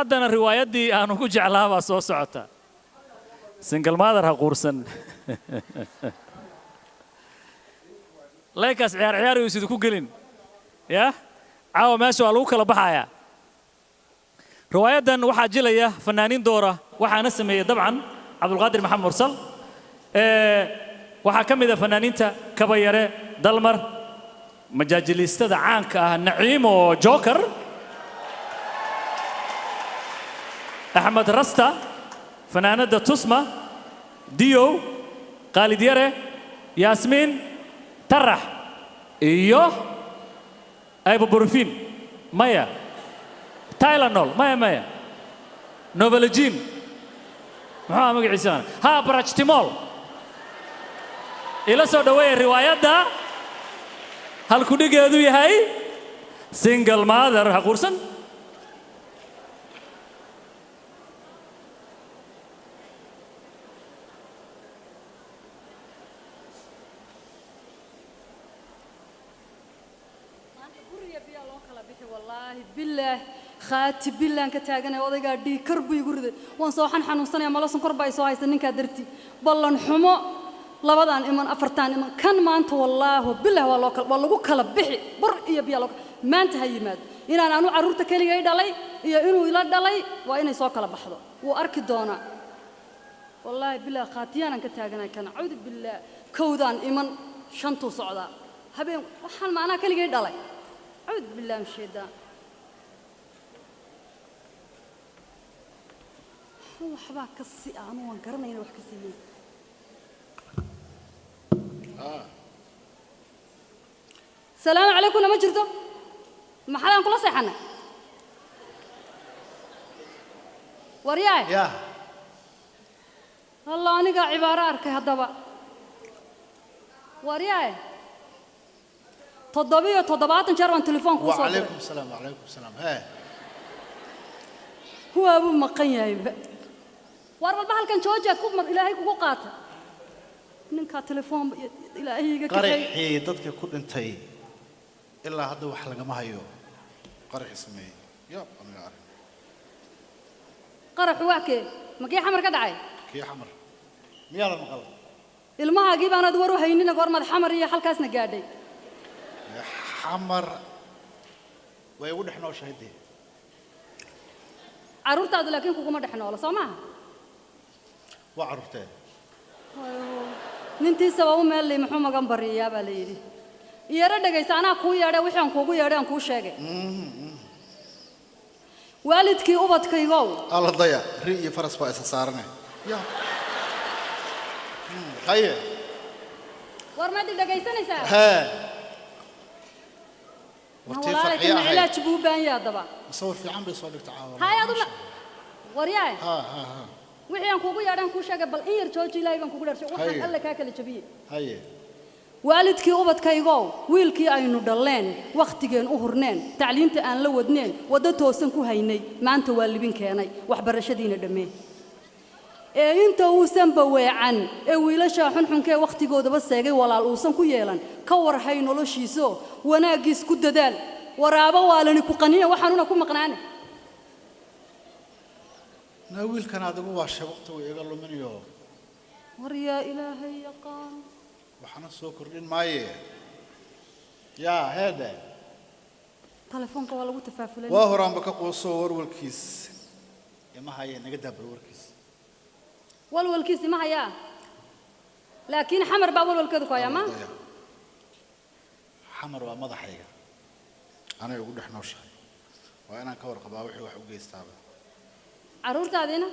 haddana riwaayaddii aanu ku jeclaa baa soo socota single mother ha quursan leekaas ciyaar uu sidoo ku gelin ya caawa meesha waa lagu kala baxayaa riwaayadan waxaa jilaya fanaaniin doora waxaana sameeyay dabcan cabdulqaadir maxamed mursal waxaa ka mid ah fanaaniinta kabayare dalmar majaajilistada caanka ah naciim oo joker أحمد رستا فنانة تسمى ديو خالد يره ياسمين ترح إيوه أيبو بروفين مايا تايلانول مايا نوفالجين محمد عيسان ها براجتيمول إلى سوداوي الروايات ده هل كودي جادو يهاي سينجل ماذر هقولسن بالله خاتي بالله أنك تاجنا وضيق دي كربي يقرده وانصاحن حنوصني ما لسن كربي سواي سنين كدرتي بالله حمو لبضان إيمان أفرتان إيمان كان ما أنت والله بالله والله كلا بحي بر يبي الله ما أنت هاي ماد إن أنا عرورتك اللي جاي دلي يا إنه إلى دلي وإنه يسوق كلا بحضه وأركض دونا والله بالله خاتي أنا أنك تاجنا كان عود بالله كودان إيمان شنطو صعدا هبين وحن معنا كل جاي دلي عود بالله مش هذا وحبا كسي أنا وانكرنا هنا وحكسيين السلام عليكم لما جرتوا محلا كل صحنا ورياي يا الله أنا قاعد عبارة أركي هذا ورياي تضبيط إن شاء تليفون كوسو وعليكم السلام ها هو أبو مقيم واربع بحال كان شوجة كوب إلهي كوب قاطع ننكا تليفون إلهي قرحي ضدك كل انتي إلا هذا وحلقة ما هيو قرح اسمي يا أنا عارف قرح واكي ما كي حمر كدعي كي حمر ميالا مقلب المها جيب أنا دورو هينينا قرمة حمر هي حلقة قاعدة حمر ويقول إحنا وشهدي عرورت هذا لكن كوكو ما دحنا ولا سامعها وعرفتين ننتي سوا ما اللي محمد قنبري يا بليدي يا رد جيس أنا كوي يا رد وحين كوكو يا رد كوي شاقي والدك أبدك يجو الله ضيع ريء فرس بايس صارنا يا هيا ورمادي دقيسني سا ها والله كنا علاج بوبان يا دبا صور في عم بيصور لك تعاون هاي أظن ورياي ها وحين كوكو يا رد كوي شاقي بل إير توجي لا يبان كوكو درش وحين الله كاكل جبيه هيا والدك أبدك يجو ويلكي أينو دلين وقتين أهرنين تعليمت أن لو ودنين ودته سنكو هيني ما أنت والبين كياني وحبر شدين دمه أنت وسام بوعن ويلا شاحن حنك وقت جود بس يجي ولا الوسام كيلان كور حين ولا شيء وناقص كده دال ورابا ولا نكوقنيه وحنونا كم مقنعنا ناويل كان هذا هو الشبكة ويقال له من يوم وريا إلهي يا قام وحنا سكر لين ماي يا هذا تلفونك ولا متفاعلين وهو رام بك قصور والكيس يا ما هي نقدها بالوركيس والكيس ما هي لكن حمر بابول والكذا كويا ما حمر وما حقيقة أنا يقول إحنا وش وأنا كور قباوحي وحوجي استعبا عرورت هذينا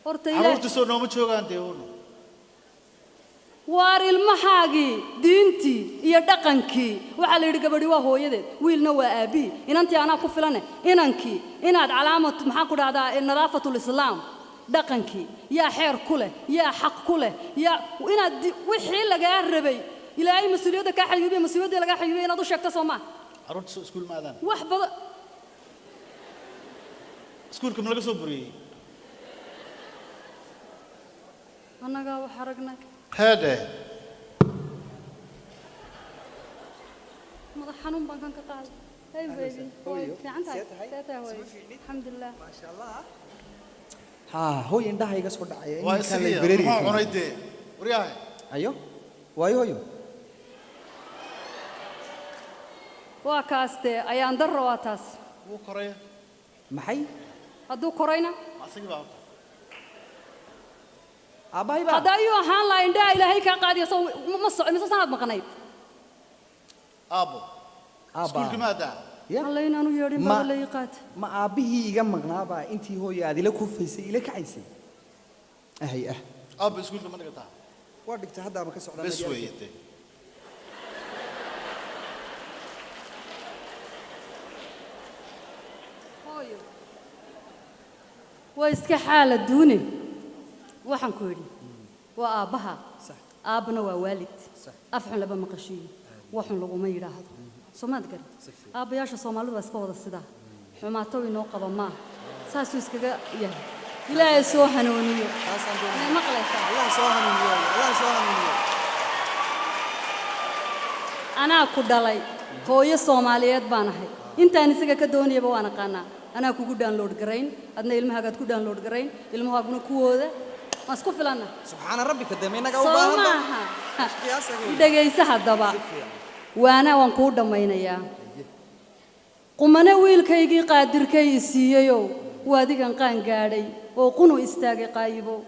عرورت سو نوم تشوغان تيونو وار المحاجي دينتي يا دقنكي وعلى يرجبري وهو يده ويلنا وأبي إن أنت أنا كفلانة إنكي إن علامة محاكو هذا النظافة الإسلام دقنكي يا حير كله يا حق كله يا وإن وحيل لجا الربي إلى أي مسؤولية كحل يبي مسؤولية لجا حل يبي نضوش يكتسمه عرورت سكول ماذا وحبة سكولكم لقى صبري أنا جا وحرقنا هذا ماذا حنون بانكان كقال هاي بيبي في عندها سيتها هوي الحمد لله ما شاء الله ها هو يندها يقص قد عيا waa isagii muxuu cunay dee waryahay ايوه وايو ايو waa kaastee ayaan darro waa taas wuu koraya maxay hadduu korayna asagii baa aabbahay baa hadda ayuu ahaan lahaa indhaha ilaahay kaa qaadiyo soo ma soco mise sanaad maqnayd aabbo iskuulka maadaa ya alla inaanu yeedhin Ma- baa la ii qaata ma aabbihii iga maqnaabaa intii hooyo aad ila kufaysay ila kacaysay ahay aabbo iskuulka ma dhigataa waa dhigtay haddaaba ka socdaa bes weeye dee hooyo waa iska xaala duune waxaan ku yidhi waa aabbaha sax aabbana waa waalid Sax. afxun laba maqashiyo waxun laguma yidhaahdo soomaad garan aabbayaasha soomaalidu waa iska wada sidaa xumaato inoo qaba maaha saasuu iskaga yahay ilaahay soo hanuuniyo taasaan doonay may maqlaysaa allah soo hanuuniyo allah soo hanuuniyo anaa ku dhalay hooyo soomaaliyeed baan ahay intaan isaga ka doonayaba waan aqaanaa anaa kugu download garayn adna ilmahaagaad ku download garayn ilmahaaguna kuwooda waan isku filanna subxaana rabbika dee inaga u soo baahan maaha qiyaasaga i dhegaysa haddaba waana waan kuu dhammaynayaa qumane wiilkaygii qaadirkay i siiyeyow waa adigan qaan gaadhay oo qunu istaagay qaayibow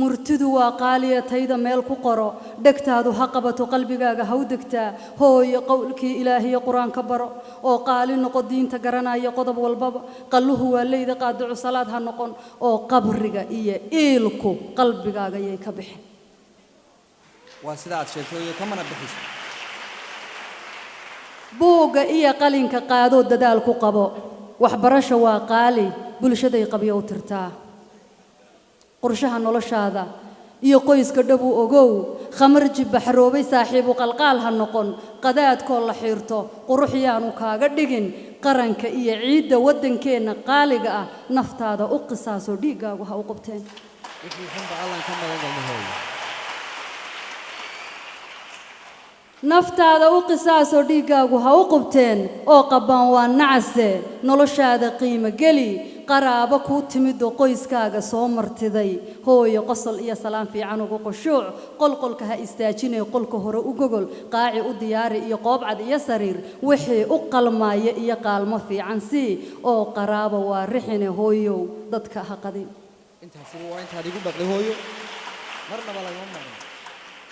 murtidu waa qaaliya tayda meel ku qoro dhegtaadu ha qabato qalbigaaga ha u degtaa hooyo qowlkii ilaahiyo qur-aanka baro oo qaali noqo diinta garanaya qodob walbaba qalluhu waa leyda qaadicu salaad ha noqon oo qabriga iyo iilku qalbigaaga yay ka bixin waa sida aad sheegtay iyo kamana bixiso buugga iyo qalinka qaadoo dadaal ku qabo waxbarasho waa qaali bulshaday qabyo u tirtaa qorshaha noloshaada iyo qoyska dhabu ogow khamarji baxroobay saaxiibu qalqaal ha noqon qadaadkoo la xiirto qurux yaanu kaaga dhigin qaranka iyo ciidda waddankeenna qaaliga ah naftaada u qisaasoo dhiiggaagu ha u qubteen wixii xunba allan ka magan galno hooyo naftaada u qisaasoo dhiiggaagu ha u qubteen oo qabbaan waa nacase noloshaada qiimo geli qaraabo kuu timidoo qoyskaaga soo martiday hooyo qosol iyo salaan fiican ugu qushuuc qolqolka ha istaajinay qolka hore u gogol qaaci u diyaari iyo qoobcad iyo sariir wixii u qalmaaya iyo qaalmo fiican sii oo qaraabo waa rixine hooyow dadka ha qadin intaasiba waa intaad igu dhaqday hooyo marnaba lagama maqan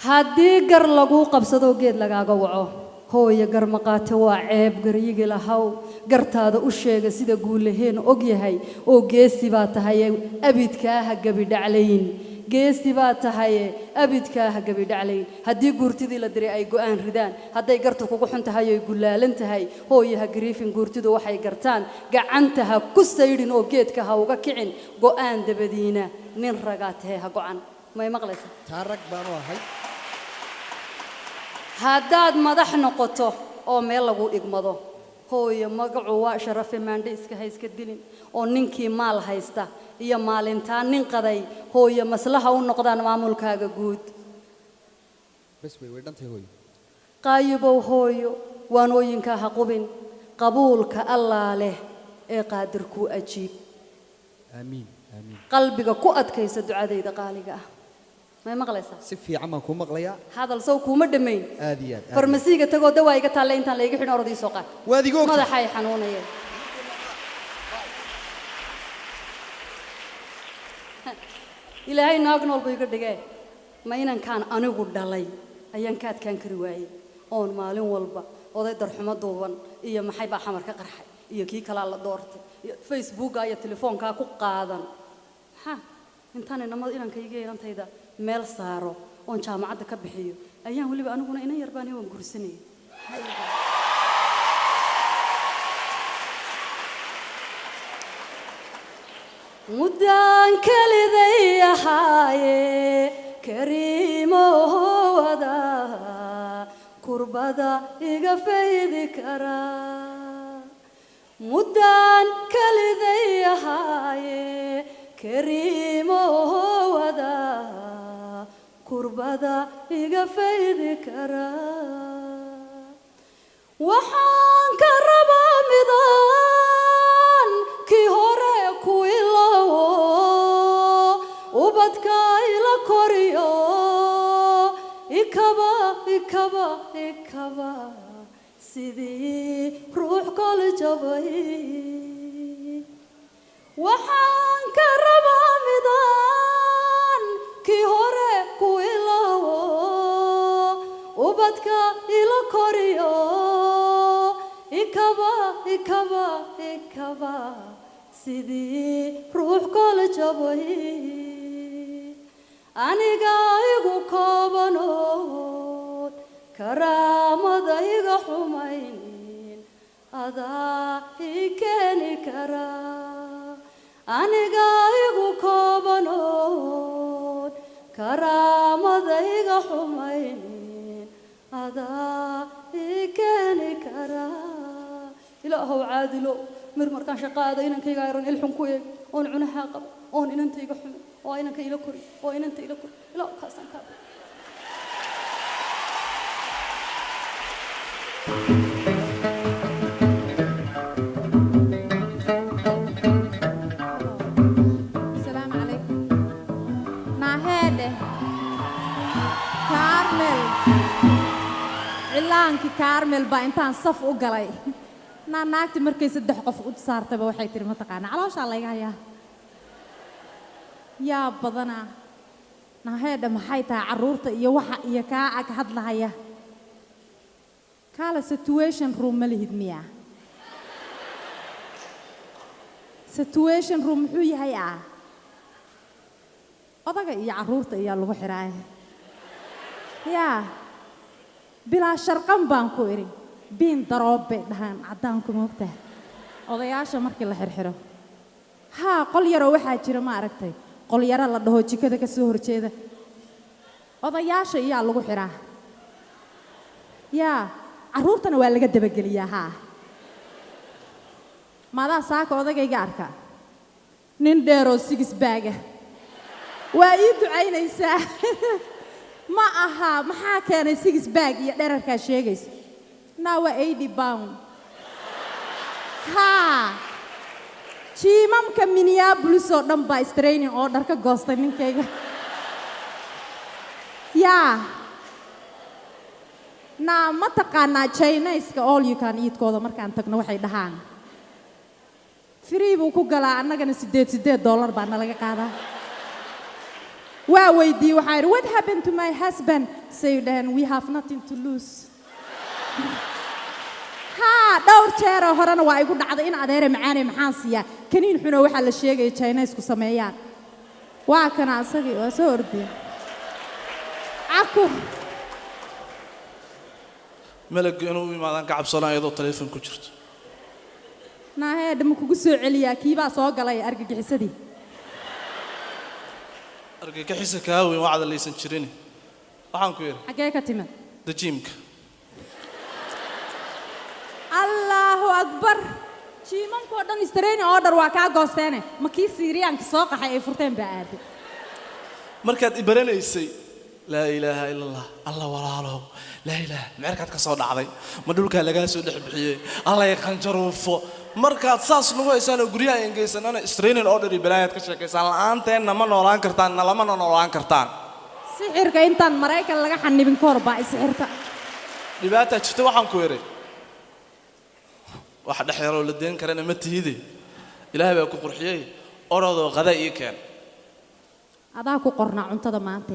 haddii gar laguu qabsadoo geed lagaaga waco hooyo garmaqaate waa ceeb garyigi lahaw gartaada u sheega sida guulaheen og yahay oo geesi baa tahaye abidkaaha gebidhaclayn geesi baa tahaye abidkaaha gebidhaclayn haddii guurtidii la diray ay go'aan ridaan hadday gartu kugu xun tahay oy gullaalan tahay hooyo ha gariifin guurtidu waxay gartaan gacanta ha ku saydhin oo geedka ha uga kicin go'aan dabadiina nin ragaa tahe ha go'an may maqlaysa taa rag baanu ahay haddaad madax noqoto oo meel lagu dhigmado hooyo magacu waa sharafe maandhe iska ha iska dilin oo ninkii maal haysta iyo maalintaa nin qaday hooyo maslaha u noqdaan maamulkaaga guud bes way dhantay hooyo qaayibow hooyo waanooyinkaa ha qubin qabuulka allaa leh ee qaadir kuu ajiib aamiin aamiin qalbiga ku adkaysa ducadayda qaaliga ah may maqlaysaa si fiican baan kuu maqlayaa hadal sow kuuma dhammayn aad iyo aad farmasiiga tagoo dawaa iga taalle intaan layga xidhin orodii soo qaad waad iga ogtahay madaxa ay xanuunayeen ilaahay naag nool buu iga dhigee ma inankaan anigu dhalay ayaan ka adkaan kari waayey oon maalin walba oday darxumo duuban iyo maxay baa xamar ka qarxay iyo kii kalaa la doortay iyo facebooka iyo telefoonkaa ku qaadan maxaa intaan inankayga inantayda meel saaro oon jaamacadda ka bixiyo ayaan weliba aniguna inan yar baan waan gursanayay muddaan keliday ahaaye kariimohowada kurbada iga faydi karaa muddaan keliday ahaaye kariimohowada kurbada iga faydi karaa waxaan ka rabaa ikaba ikaba sidii ruux kol jabay waxaan ka rabaa midaan kii hore ku ilaawo ubadka ila koriyo ikaba ikaba ikaba sidii ruux kol jabay aniga igu koobanood karaamada iga xumaynin adaa ii keeni karaa aniga igu koobanood karaamada iga xumaynin adaa ii keeni karaa ilaahow caadilo mir markaan shaqaada inankayga ayran ilxun ku eeg oon cunahaa qabo oon inantayga xumin oo inanka ila kori oo inanta ila kori ilaa kaasaan kaa السلام عليكم ناهيده كارمل cilaanki كارمل baa intaan saf u galay naagti markay 3 qof u saartaba waxay tiri ma taqaan caloosha la iga hayaa yaa badana naheeda maxay tahay caruurta iyo waxa iyo ka ag hadlahaya kala situation room ma lihid miya situation room wuxuu yahay odaga iyo caruurta iyo lagu xiraay yaa bila sharqan baan ku iri biin daroobe dhahan cadaan ku moogta odayaasha markii la xirxiro ha qol yar oo waxa jira ma aragtay qol yar la dhaho jikada ka soo horjeeda odayaasha iyo lagu xiraa yaa caruurtana waa laga dabageliyaa ha maada saaka odagayga arka nin dheero 6 bag waa ii ducaynaysaa ma aha maxaa keenay 6 bag iyo dherarka sheegaysa naa waa 80 pound ha jiimamka Minneapolis oo dhan baa training oo dharka goostay ninkayga yaa naa ma taqaanaa Chinese-ka all you can eat kooda markaan tagno waxay dhahaan free buu ku galaa annagana $8 baa nalaga qaadaa waa weydii waxaa yidhi what happened to my husband say then we have nothing to lose ha dhowr jeer horena waa igu dhacday in adeere macaanay maxaan siiyaa kaniin xuno waxa la sheegay Chinese-ku sameeyaan waa kana asagii waa soo ordiyay aku ملك إنه ما ذنك عبصنا أيضا تليفون كجرت ناهي دم kugu soo celiya kiiba soo galay argagixisadii argagixisa kaawi wacda laysan jirin waxaan ku yiri xagee ka timid dajiimka Allahu akbar jiimanko dhan training order waa ka goosteene ma kii Syrianka soo qaxay ay furteen baa aad markaad ibaranaysay la ilaaha illa allah walaalo la ilaaha markaad ka soo dhacday ma dhulka laga soo dhixbixiyay allah ay qanjaruufo markaad saas nagu haysan guriga ingeysanana training order bilaayad ka sheekaysan la'aanteena ma noolaan kartaan lama noolaan kartaan sixirka intaan Mareykan laga xanibin koor baa sixirta dhibaata jirta waxaan ku yiri waxa dhaxyaro la deen karana ma tiidi ilaahay baa ku qurxiyay orado qada ii keen adaa ku qorna cuntada maanta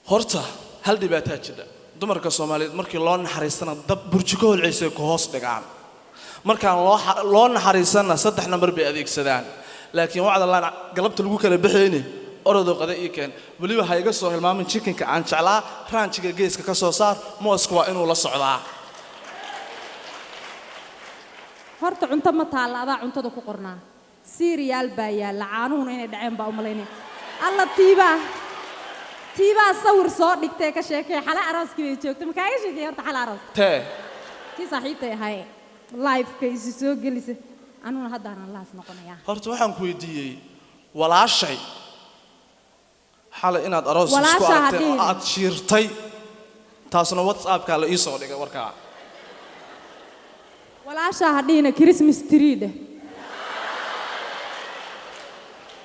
horta hal dhibaato jira dumarka Soomaaliyeed markii loo naxariisana dab burjiko holciisay ku hoos dhigaan markaan loo naxariisana 3 number bay adeegsadaan laakiin wacda la galabta lagu kala bixiyay orado qada ii keen waliba ha iga soo hilmaamin chickenka aan jeclaa ranchiga geeska ka soo saar mooska waa inuu la socdaa horta cunto ma taala adaa cuntada ku qornaa cereal baa yaala caanuhuna inay dhaceen baa u malaynay alla tiiba sawir soo dhigtay ka sheekay xala araaskii ay joogtay ma kaaga sheekay horta xala araas tee tii saaxiibtay ahay live ka isi soo gelisay anuna haddana laas noqonaya horta waxaan ku weydiiyay walaashay xala inaad aroos isku aragtay aad shiirtay taasna WhatsApp ka la ii soo dhigay warkaa walaasha hadhiina Christmas tree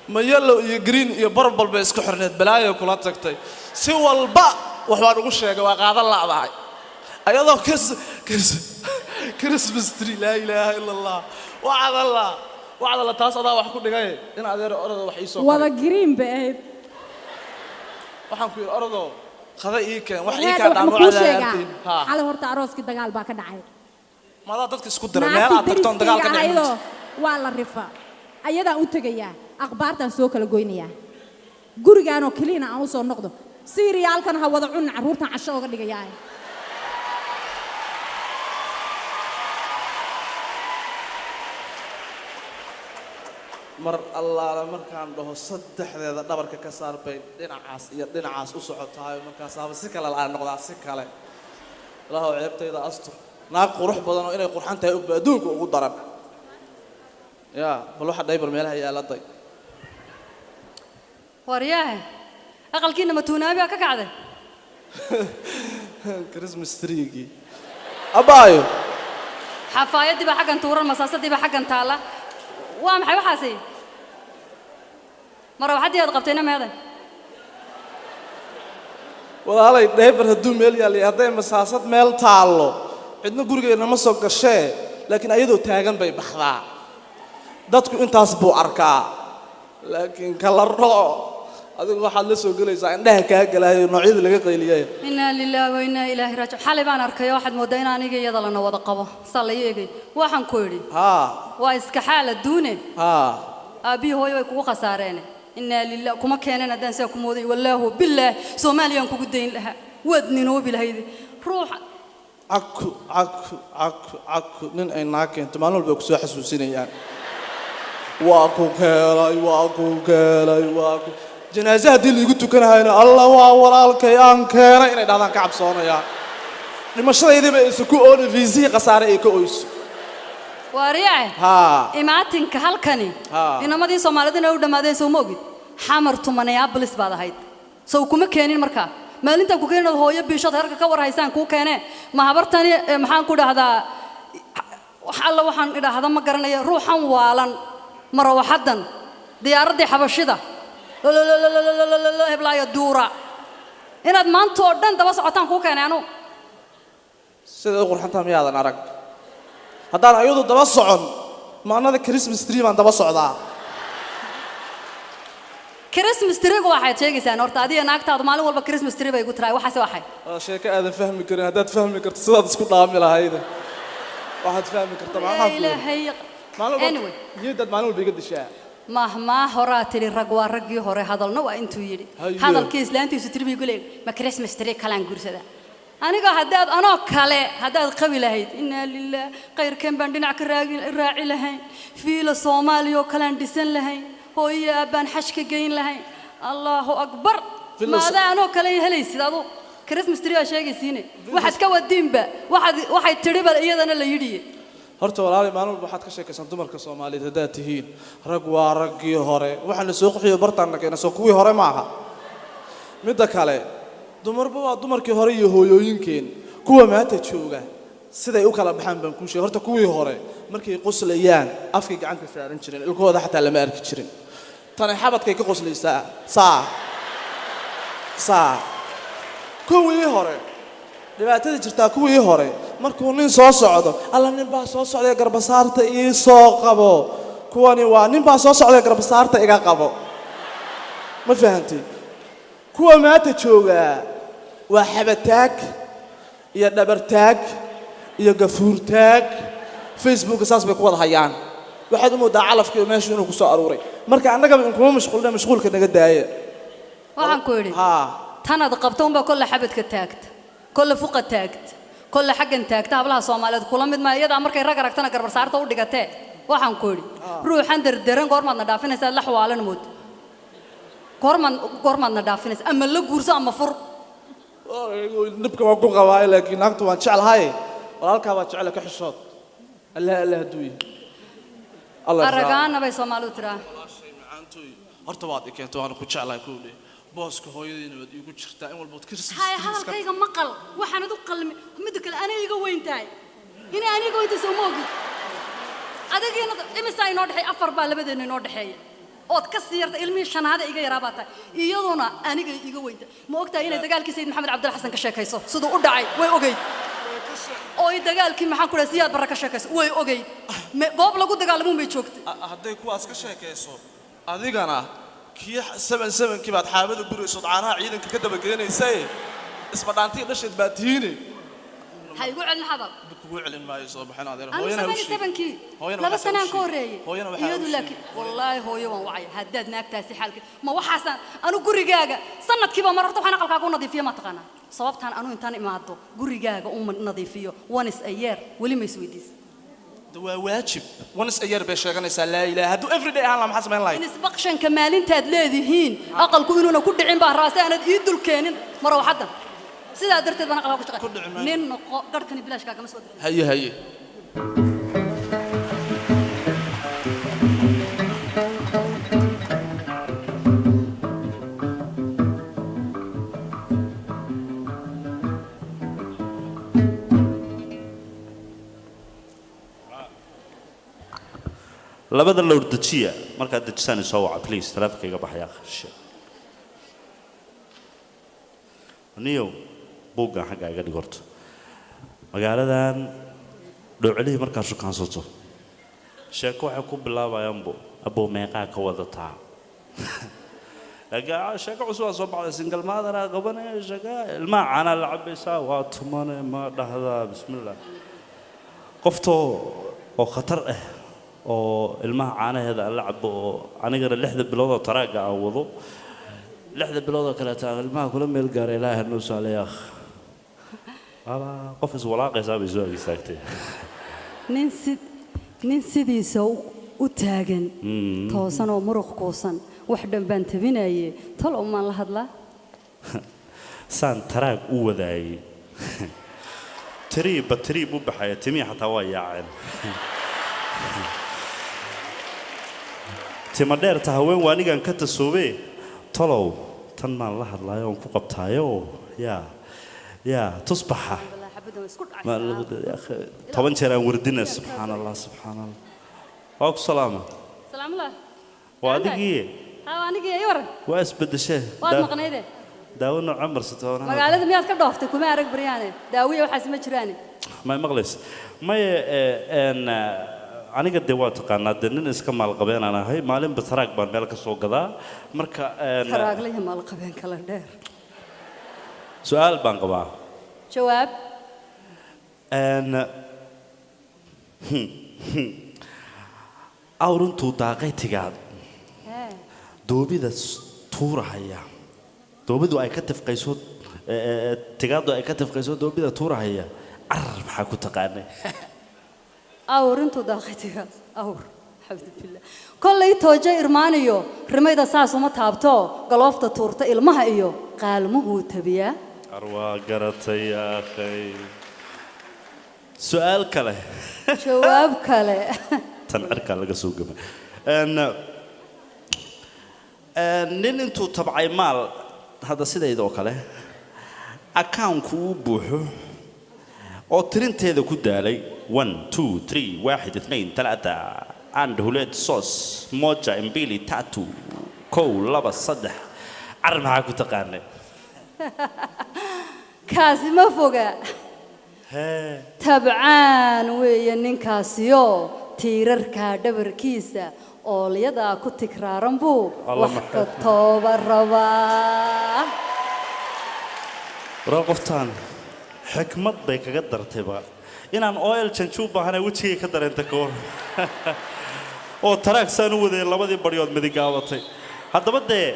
ma yellow iyo green iyo purple bay isku xirneed balaayo kula tagtay si walba wax baan ugu sheegay waa qaadan la'dahay ayadoo Christmas tree la ilaaha illa Allah wacd Allah taas adaa wax ku dhigay in adeer orada wax ii soo wada green bay waxaan ku yiri orado qada ii keen wax ii ahayd ka dhaamo cadaadtiin xal horta arooski dagaal baa ka dhacay maada dadka isku diray meel aad tagtoon dagaal ka dhacay waa la rifa ayadaa u tagayaa akhbaartan soo kala goynayaa gurigaan oo kaliina aan u soo noqdo siiriyaalkan ha wada cun caruurtan casho uga dhigayaa mar allaala markaan dhaho saddexdeeda dhabarka ka saar bay dhinacaas u socotahay markaas haba si kale la noqdaa si kale ilaahu ceebtayda astur naag qurux badan oo inay qurxan tahay adduunka ugu daran yaa bal waxa dhaybar meelaha yaaladay waryahe aqalkiina matuunaabi ka kacday Christmas tree abaayo xafaayadii baa xaggan tuuran masaasadii baa xaggan taala waa maxay waxaasi mara waxadii aad qabtayna meeday walaalay dhaybar hadduu meel yaallay hadday masaasad meel taallo cidna gurigeena ma soo gashee laakiin ayadoo taagan bay baxdaa dadku intaas buu arkaa laakiin kala roo adigu waxaad la soo gelaysaa indhaha kaa galaayo noocyada laga qayliyay inna lillahi wa inna ilaahi raaji'uun xalay baan arkay waxaad moodaa in aniga iyada lana wada qabo sala yeegay waxaan ku yiri waa iska xaala duune abi hooyo way kugu khasaareen inna lillahi kuma keenan hadaan saa ku mooday wallahu billah Soomaaliyan kugu deyn laha wadnino bilahayd ruux aku nin ay naakeen maalin walba ku soo xasuusinayaan waa ku keenay جنازة دي اللي قلت كنا هنا الله وورالك يا أنكرة إن هذا كعب صانع يا لما شري يدي بيسكو أون فيزي قصارى إيكويس وريعه إماتين كهالكني إنما دي سومالدين أود ما دي سوموجي حمر تمنيا بلس بعد هيد سو كم كانين مركا ما أنت كوكين هو يبيشط هرك كور هيسان كوكينه ما هبرتني محن كودا هذا حلا وحن إذا هذا ما قرنا روحا والن مرة واحدا ديار حبشدة لا هبلا يدورا إن ما أنتوا أردن دبس عطان كوكا نانو سيد أقول حتى مياه أنا رك هذا أنا أيضا دبس عن ما أنا ذا كريسمس تري ما دبس عدا كريسمس تري واحد شيء كيسان أرتا دي أنا أكتر معلوم ولا كريسمس تري بيقول تراي واحد واحد شيء كأذا فهمي كرين هذا فهمي كرت صدق سكوت عامل هايدا واحد فهمي كرت معاه لا هي معلوم يدد معلوم بيقد الشيء مهما هرات الرجوع رجي هره هذا النوع أنتوا يري هذا الكيس لا أنتوا ستري بيقول لك ما كريسمس تري كلام جرسة أنا قاعد أنا كله هذا قوي لهيد إن لله غير كم بندنا الراعي لهين في الصومالي وكلام دسن لهين هو يبان حشك جين لهين الله أكبر ماذا أنا كله هليس هذا كريسمس تري أشياء سينه واحد كودين بقى واحد تري بقى إيه أنا اللي يدي horta walaal maalin waxaad ka sheekaysan dumarka Soomaaliyeed hadaa tihiin rag waa ragii hore waxaan soo qaxiyo bartaan keenay soo kuwii hore maaha midda kale dumarba waa dumarkii hore iyo hooyooyinkeen kuwa maanta jooga siday u kala baxaan baan ku sheegay horta kuwii hore markay qoslayaan afka gacanta saaran jireen ilkooda xataa lama arki jirin tan xabadkay ka qoslaysaa saa kuwii hore dhibaatada jirtaa kuwii hore markuu nin soo socdo alla nin baa soo socday garbasaarta ii soo qabo kuwani waa nin baa soo socday garbasaarta iga qabo ma fahantay kuwa maanta jooga waa xabataag iyo dhabartaag iyo gafuurtaag Facebook saas bay ku wada hayaan waxaad u moodaa calafkii meesha inuu ku soo aruuray marka annaga in kuma mashquulka naga daaya waxaan ku yiri tanad qabtoon baa kol xabadka taagta كل فوق تاجت كل حاجة تاجتها بلها صوماليات كل مد ما يدا أمريكا رجع ركتنا قرب صارته ودقته وحن كوري روح عند الدرن قرمان ندافن سال لحوا على الموت قرمان ندافن أما اللي جورس أما فر نبكي وقوم قواي لكن نقطة وانشعل هاي ولا كوا تشعل كحشات الله دوي الله أرجعنا بس صومالو ترى أرتباطي كنت وأنا كنت شعل كولي باسك هايين يقول شرطة أول بوت كرسي هاي هذا كيجا مقل وحنا دقل مدك أنا يجوا وين تاي هنا أنا يجوا يتسموه هذا كي إمساي نود حي أفر بالبدن نود حي ood ka sii yarta ilmihii shanaada iga yaraa baa tahay iyaduna aniga iga weynta ma ogtahay inay dagaalkii sayid maxamed cabdil xasan ka sheekayso siduu u dhacay way ogeyd oo ay dagaalkii maxaan ku dhahay siyaad barra ka sheekayso way ogeyd goob lagu dagaalamo may joogtay hadday kuwaas ka sheekayso adigana kii 77kii baad xaabada gurayso caanaha ciidanka ka daba geenaysay isma dhaantii dhasheed baad tihiine hay ugu celin hadal kugu celin maayo soo baxin adeer hooyana 77kii laba sanaan ka horeeyay iyadu laakiin wallaahi hooyo waan wacay haddaad naagtaasi xaalka ma waxaasan anu gurigaaga sanadkiiba mar horta waxaan aqalkaaga u nadiifiyo ma taqaanaa sababtaan anu intaan imaado gurigaaga u nadiifiyo once a year weli ma isweydiis waa waajib once a year bay sheeganaysaa laa ilaaha hadduu every day ahaan la maxaa samayn lahayd inspection maalintaad leedihiin aqalku inuuna ku dhicin baa raasay aanad ii dul keenin maro waxadan sidaa darteed baan aqalka ku shaqay nin noqo garhkani bilaash kaagama soo dirin haye haye labada lowr dajiya markaad dajisaan soo waca please taleefankayga baxaya niyow buuggan xagga iga dhig horta magaaladan dhowcelihii markaad shukaansato sheeko waxay ku bilaabayaanbu abuu meeqaa ka wadataa laakiin sheeko cusub aa soo baxday single mother qabanaya sheeka ilmaha caanaa la cabaysaa waa tumane ma dhahdaa bismillah qoftoo oo khatar ah oo ilmaha caanaheeda aan la cabo oo anigana 6 bilood oo taraaga aan wado 6 bilood oo kale taan ilmaha kula meel gaaray ilaahay noo saaleeyaa qof is walaaqaysaa bay soo istaagtay nin sidiisa u taagan toosan oo muruq kuusan wax dhanbaan tabinaye tal umaan la hadlaa saan taraag u wadaayay batri u baxaya timi xataa waa yaaceen tima dheerta haween waa anigan ka tasoobee talow tan maan la hadlaayo oon ku qabtaayo yaa tusbaxa toban jeer aan wardina subxaan allah waa ku salaama salaamullah waa adigii anigii ay waran waa isbedeshee waad maqnayde daawo nooca marsatoona magaalada miyaad ka dhooftay kuma arag baryaane daawiye waxaas ma jiraane ma maqlays maye aniga de waa taqaanaa de nin iska maalqabeen aan ahay maalinba taraag baan meel ka soo gadaa marka taraaglaha maalqabeen kala dheer su'aal baan qabaa jawaab awruntuu daaqay tigaad doobida tuurahaya doobidu ay ka tifqayso tigaadu ay ka tifqayso doobida tuurahaya carar maxaa ku taqaanay awrintu daaqatiga awr xabdillah kollay tooja irmaaniyo rimayda saas uma taabto galoofta tuurta ilmaha iyo qaalmuhu tabiya arwaa garatay akhay su'aal kale jawaab kale tan cirka laga soo gama nin intuu tabcay maal hada sidayda oo kale account-ku u buuxo oo tirinteeda ku daalay 1 2 3 1 2 3 and huleed soos moja mbili tatu kow laba saddex carar maxaa ku taqaanay kaasi ma foga tabcaan weeye ninkaasiyo tiirarka dhabarkiisa oolyadaa ku tikraaran buu wax ka tooba rabaa waraa qoftaan xikmad bay kaga dartayba inaan oil change u baahanay wajigay ka dareenta ka hor oo taraag saan u waday labadii baryood midigaabatay haddaba dee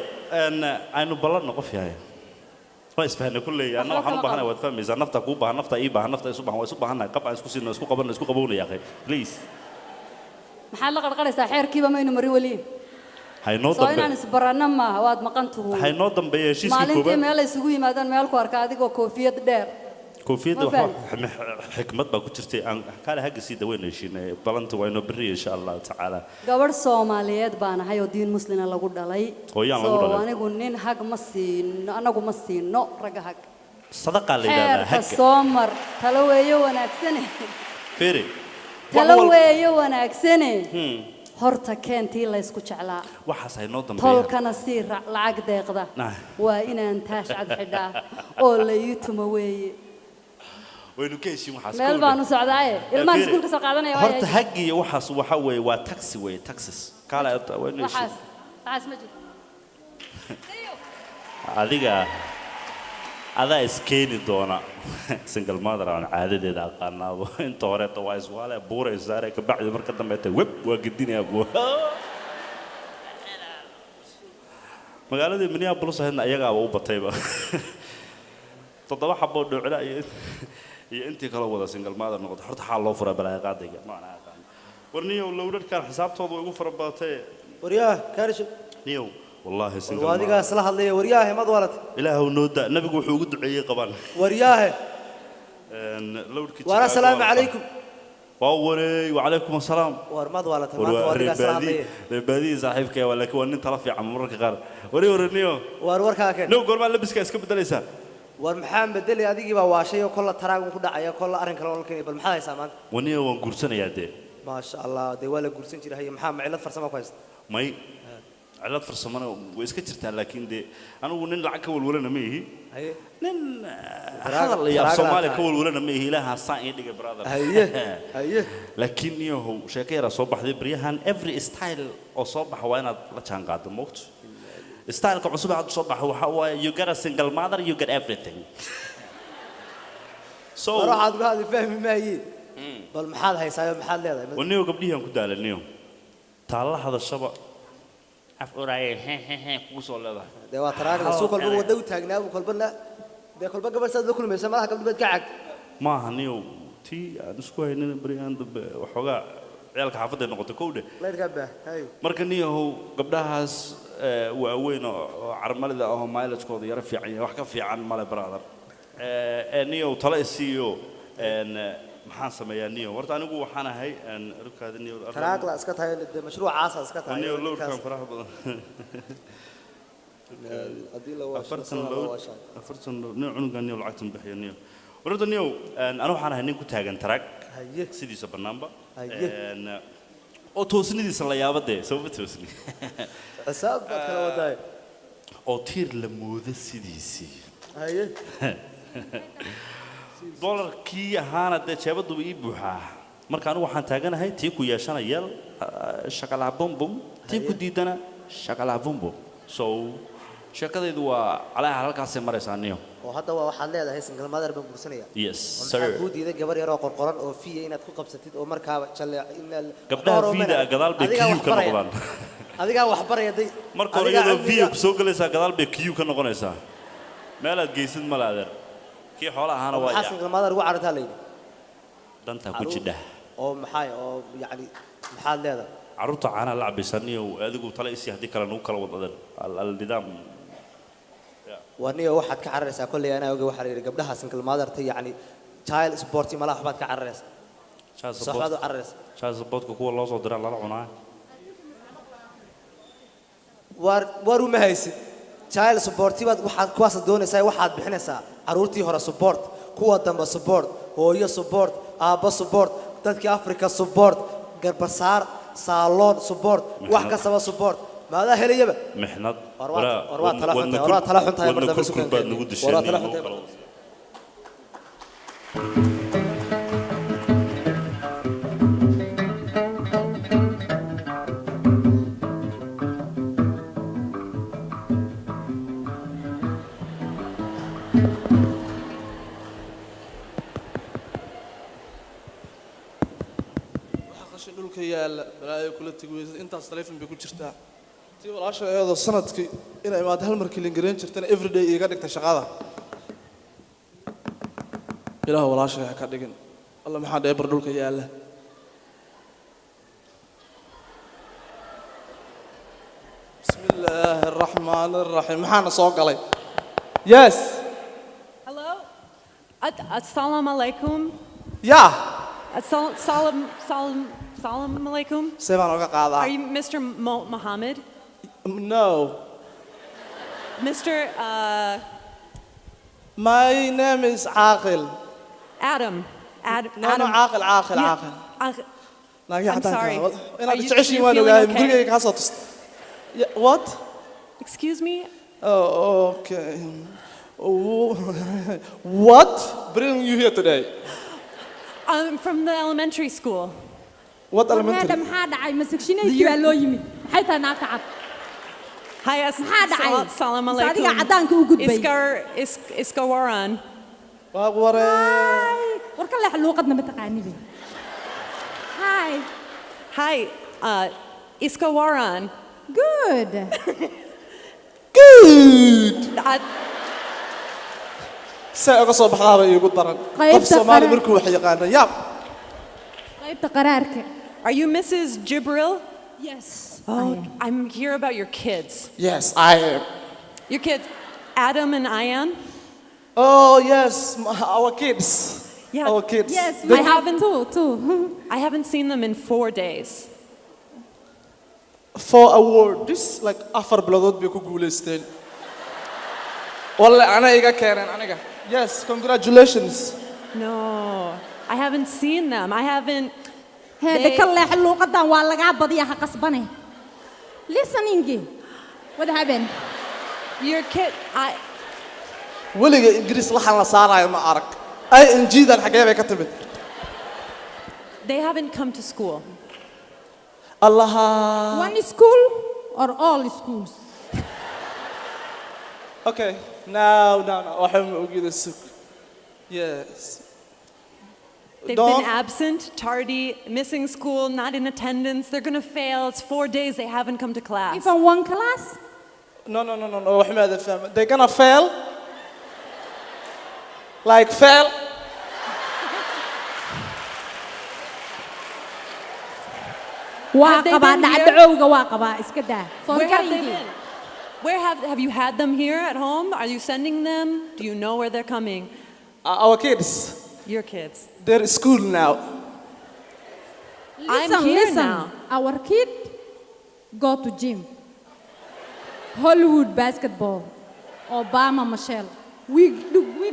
aynu ballanno qof yahay waa isfahna kulley anna waxaan u baahanay waad fahmaysaa nafta kuu baahan nafta ii baahan nafta isu baahan waa isu baahannahay qab aan isku siino isku qabanno isku qabownaya akhay please maxaad la qarqaraysaa xeerkiiba maynu marin weli haynoo soo inaan isbaranno maaha waad maqan tuhuun haynoo dambeeya heshiiskii maalintii meel ay isugu yimaadaan meel ku arka adigoo koofiyad dheer koofiyadda waxaa xikmad baa ku jirtay aan kaale hagga sii daweyna heshiinay balanta waa inoo berri insha allahu tacaala gabadh soomaaliyeed baan ahay oo diin muslina lagu dhalay hooyaan lagu dhalay anigu nin hag ma siino anagu ma siino ragga hag sadaqaa la yidhahdaa xeerka soo mar talo weeyo wanaagsane fere talo weeyo wanaagsane horta keentii la isku jeclaa waxaas ay noo dambeeyaan tolkana sii lacag deeqda Nah. waa inaan taash cad xidhaa oo la ii tumo weeye waynu ka heshiin waxaas meel baan u socdaaye ilmahan Fiiri. iskuulka soo qaadanaya horta haggi iyo waxaas waxa weeye waa taxi weeye taxis kaala waynu waxaas heshiin waxaas ma jiro adiga adaa iskeeni doona single mother aan caadadeeda aqaanaabo inta horeeta waa iswaale buura isaare ka bacdi marka dambeeta web waa gedinaya buu magaaladii Minneapolis ahna ayagaaba u batayba 7 xabo dhocla iyo intii kala wada single mother noqotay horta xal loo furaa balaa qaadayga ma ana aqaan warniyo lowdadkan xisaabtooda ugu fara badatay waryaa kaarish niyo والله single waadiga isla hadlay waryaa mad walad ilaahu nooda nabigu wuxuu ugu duceeyay qabaan waryaa lowdki wa salaamu alaykum ووري وعليكم السلام warmad walad maanta waadiga isla hadlay reebadi saaxiibkay wala ka nin tala fiican mararka qaar warniyo warkaa keen no gorma labiska iska bedelaysa war maxaan bedelay adigii baa waashay oo kala taraagun ku dhacaya kala arrin kale oo kale bal maxaa haysaa maanta waniyo waan guursanayaa de ma sha Allah de wala guursan jiray maxaa macilad farsamo ku haysta may cilad farsamana way iska jirtaa laakiin de anigu nin lacag ka walwalana ma yihi haye nin hadal iyo Soomaali ka walwalana ma yihi ilaaha saan ii dhigay brother haye laakiin niyo sheekayra soo baxday bariyahan every style oo soo baxa waa inaad la jaan qaado moogto style ka cusub aad soo baxo waxa waa you get a single mother you get everything so waxaad ku hadli fahmi maayi bal maxaad haysaa maxaad leedahay waniyo gabdhiyan ku daalaniyo taala hadashaba afuraay ku soo leedahay de waa taraagda suuq walba wada u taagnaa kolbana de kolba gabarsaad la kulmaysa malaha gabdhaad ka cag ma ahaniyo ti aan isku haynin bariyahan dambe waxoogaa ciyalka xaafadda noqotay kowde leerka baa hay marka niyahow gabdhahaas waaweyn oo carmalida ah oo mileage-kooda yara fiican yahay wax ka fiican male brother niyow tala isiiyo maxaan sameeyaa niyow horta anigu waxaan ahay rubkaada niyow taraagla iska tahay mashruucaas iska tahay niyow lowdkan faraha badan hadii la waasho afartan niyow cunugan niyow lacagtan bixiyo niyow horta niyow anigu waxaan ahay nin ku taagan taraag haye sidiisa banaanba haye oo toosnidiisa la yaabadee sabab toosni xisaab baad kala wadaay oo tiir la moodo sidiisii haye dollarkii ahaana dee jeebadu ii buuxaa marka anigu waxaan taaganahay tii ku yeeshana yeel shaqala bumbum tii ku diidana shaqala bumbum so sheekadaydu waa calaa halkaas ay maraysaa niyo oo hadda waa waxaad leedahay single mother baan guursanaya yes sir sir ku diiday gabar yar oo qorqoran oo fiye inaad ku qabsatid oo markaaba jaleec in gabdhaha fiida gadaal bay kiyu ka noqdaan adiga wax barayday marka hore iyadoo fiyo ku soo galaysaa gadaal bay kiyu ka noqonaysaa meel aad geysid ma laadeer kii xoolaha ahana waa yaa single mother ugu carartaa leeyahay danta ku jidha oo maxay oo yani maxaad leedahay caruurta caana la cabaysaniyo adigu tala isi hadii kale nagu kala wadadeen al nidaam waniyo waxaad ka cararaysaa kulli ana oga waxa la yiri gabdhaha single mother ta yani child sport ma la waxbaad ka cararaysaa saxaadu cararaysaa child support kuwa loo soo diraa lala cunaa war uma haysid child support baad waxaad kuwaas doonaysaa waxaad bixinaysaa caruurtii hore support kuwa dambe support hooyo support aabba support dadkii Afrika support garbasaar salon support wax ka saba support maada helayaba محنad warwaad tala xuntahay marda basukan warwaad tala xuntahay dhulka yaala balaayo kula tagweysa intaas taleefon bay ku jirtaa tii walaasha ayadoo sanadkii inay imaad hal markii lingareyn jirtana everyday iga dhigta shaqada ilaah walaasha ha ka dhigin alla maxaa dheebar dhulka yaala bismillaahi araxmaani araxiim maxaana soo galay yes Hello? Assalamu alaikum. yeah Salam alaikum. see baan oga qaadaa Are you Mr. Mohammed? no Mr. my name is Aqil Adam. no Adam. Aqil Yeah, Aqil. naagii I'm caddaanka sorry. ahaa. Are inaad you- jeceshiin you waan feeling ogahay okay? gurigayga kaa soo tusta what Excuse me? oh okay Oh, what bring you here today I'm from the elementary school. what warheedha elementary maxaa dhacay masagshineydkii baa loo yimid maxay tahay naagta cad Hi, maxaa dhacay Salam Mise adiga alaikum. caddaanka u gudbay Iska waran. waa waree Hi. war ka leex luuqadna ma taqaanibe hi Hi, Iska waran. good see uga soo baxdaaba iigu daran Qaybta qof Soomaali qaran. markuu wax yaqaano yaab qaybta qaraarka Are you Mrs. Jibril? yes Oh, I'm here about your kids. yes I am Your kids, Adam and Ayan? oh yes our kids Yeah. our kids yes I we have haven't- two I haven't seen them in 4 days. for awards like afar bilood bay ku guuleysteen walle ana iga keeneen aniga yes congratulations No, I haven't seen them. I haven't. heedha ka leex luuqadan waa lagaa badiya ha qasbane listeningi what happened Your kid, weliga ingiriis laxan la saarayo ma arag ing-dan xagee bay ka timid they haven't come to school. allaha one school or all schools okay now waxa ma ogida sug yes They've Don't- been absent, tardy, missing school, not in attendance. They're going to fail. It's 4 days they haven't come to class. even one class no wax ma adan fahma they gonna fail like fail waa Have they qabaa been here? dhacdacowga waa qabaa iska daa Where have they Forgetting. been? Where have you had them here at home? Are you sending them? Do you know where they're coming? our kids Your kids. they're in school now I'm Listen, here listen. now. Our kid go to gym. Hollywood basketball. Obama Michelle. We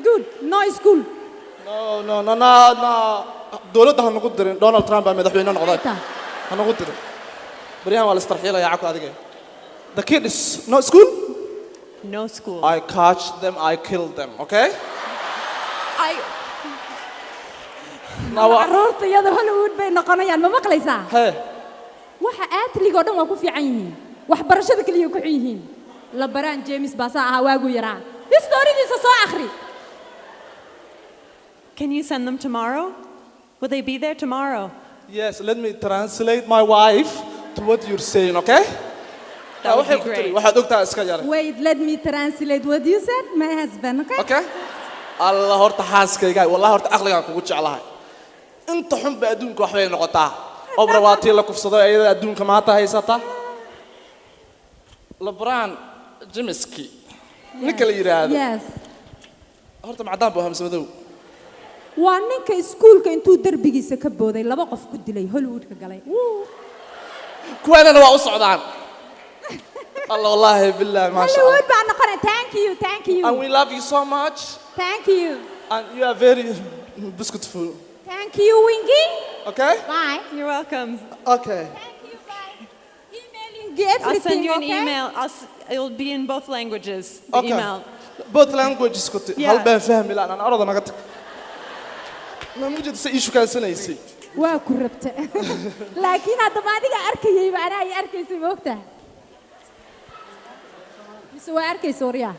good. No school. no dowladda ha nagu dirin Donald Trump baa madaxweyne noqday Ita. ha nagu dirin baryahan waa la istarxiilaya cako adiga the kid is no school No school. I catch them I kill them okay I now Carruurta iyada Hollywood bay noqonayaan ma maqlaysaa? hey Waxa athletic oo dhan waa ku fiican yihiin. Waxbarashada kaliya ku xun yihiin. LeBron James baa saa ahaa waagu yaraa. Historiadiisa soo akhri. Can you send them tomorrow? Will they be there tomorrow? yes let me translate my wife to what you're saying okay That would waxay be ku tiri great. waxaad ogtaa iska yare Wait, let me translate what you said. My husband, okay? okay allah horta xaaskayga wallahi horta aqligaan kugu jeclahay inta xun ba adduunka wax bay noqotaa obra waa tii la kufsado ayada adduunka maanta haysata LeBron Jameski ninka la yiraahdo Yes. horta macdaan buu hamsa madow waa ninka iskuulka intuu darbigiisa ka booday laba qof ku dilay Hollywoodka galay. kuwanana waa u socdaan allah wallahi billahi ma sha Hollywood Allah baa noqonay. Thank you. and we love you so much Thank you. and you are very beautiful Thank you, Wingy. okay Bye. You're welcome. okay Thank you, bye. Emailing everything, I'll send you an okay? email. It'll be in both languages. The okay email. both languages ku Yeah. hal baan fahmi la'aan aan orada naga tag ma mujid si ishu kaasanaysay waa ku rabta laakiin haddaba adiga arkayayba anaa ay arkaysay ma ogtahay mise waa arkaysa waryaa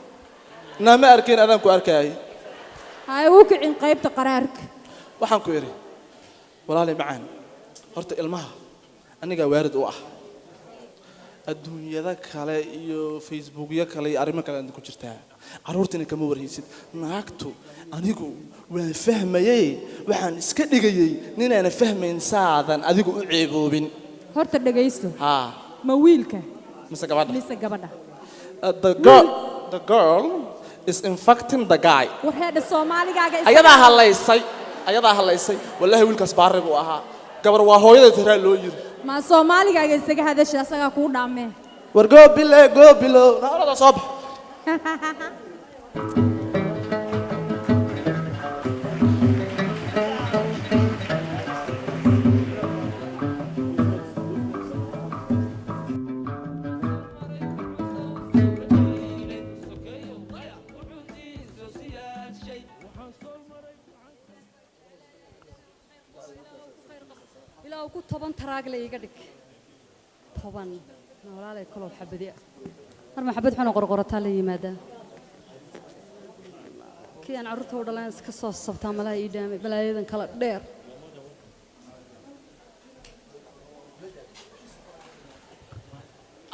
nama arkayn adaan ku arkayay hay u kicin qaybta qaraarka waxaan ku yiri walaalay macaan horta ilmaha aniga waarid u ah adduunyada kale iyo facebookya kale iyo arrimo kale ku jirtaa caruurtina kama warhaysid naagtu anigu waan fahmayay waxaan iska dhigayay ninaana fahmayn saadan adigu u ceeboobin horta dhagaysto ha ma wiilka mise gabadha mise gabadha the girl is infecting the guy war heedha soomaaligaaga ayadaa halaysay wallahi wiilkaas baarri buu ahaa gabar waa hooyada tiraa loo yiri ma soomaaligaaga isaga hadasha asagaa kuu dhaamee war go below na orada soo bax ugu 10 taraag la iga dhig 10 walaalay kala xabadiya mar maxabad xuna qorqorata la yimaada kii aan carruurta u dhalaan iska soo sabtaa malaha ii dhaamay balaayadan kala dheer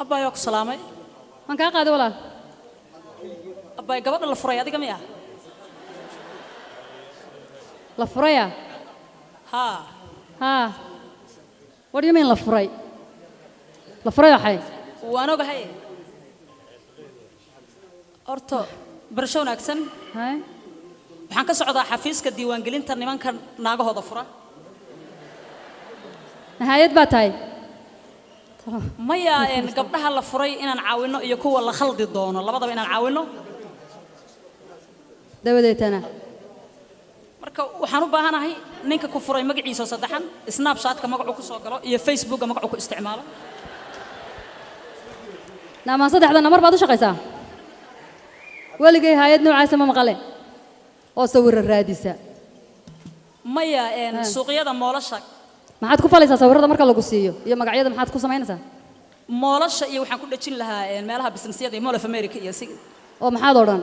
abbaayoo ku salaamay man kaa qaaday walaal abbaay gabadha la furay adiga miya la furaya ha what do you mean la furay waxay waan ogahay horto barasho wanaagsan waxaan ka socdaa xafiiska diiwaangelinta nimanka naagahooda fura nihayad baa tahay maya gabdhaha la furay inaan caawino iyo kuwa la khaldi doono labadaba inaan caawino dabadeetana marka waxaan u baahanahay ninka ku furay magaciisa saddexan snapchat-ka magacu ku soo galo iyo facebook-ga magacu ku isticmaalo naamaan saddexda namar baad u shaqaysaa weligay hay'ad noocaas ma maqale oo sawir raadisa maya suuqyada moolasha maxaad ku falaysaa sawirada marka lagu siiyo iyo magacyada maxaad ku samaynaysaa moolasha iyo waxaan ku dhajin lahaa meelaha businessyada iyo Mall of America iyo si oo maxaad odhan